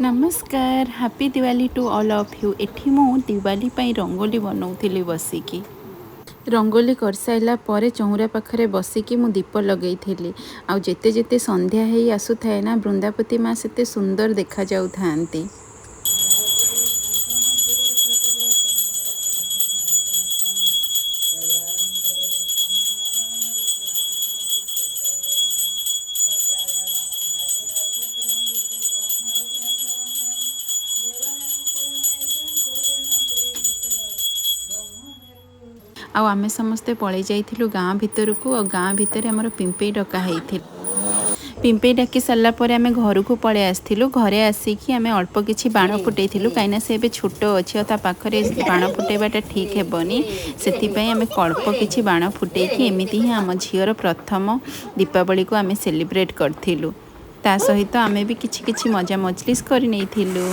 नमस्कार happy Diwali to all of you. एठी मु दिवाली पाई रंगोली बनाउथिली बसिकी। रंगोली कर साइला परे चौरा पाखरे बसिकी मु दीप लगेइथिली। आ जेते जेते संध्या हेई आसुथाए ना बृंदापति माँ सेते सुंदर देखा जाउ थांती। आउ आमे समस्ते पळै जाइथिलु गाँ भितरकू। और गाँ भितर आमर पिंपई डका हेइथिल। पिंपई डाकी सारा पर आम घर को पलि आसलु। घरे आसिकी आम अल्प किछि बाण फुटेइथिलु कहीं से एबे छोट अच्छी और पाखरे बाण फुटेबाटा ठीक हेबनी से आम अल्प किछि बाण फुटेकी एमिति ही आम झीर प्रथम दीपावली को आम सेलिब्रेट करथिलु। ता सहित आम भी किछि किछि मजा मजलिस कर नहीं थिलु।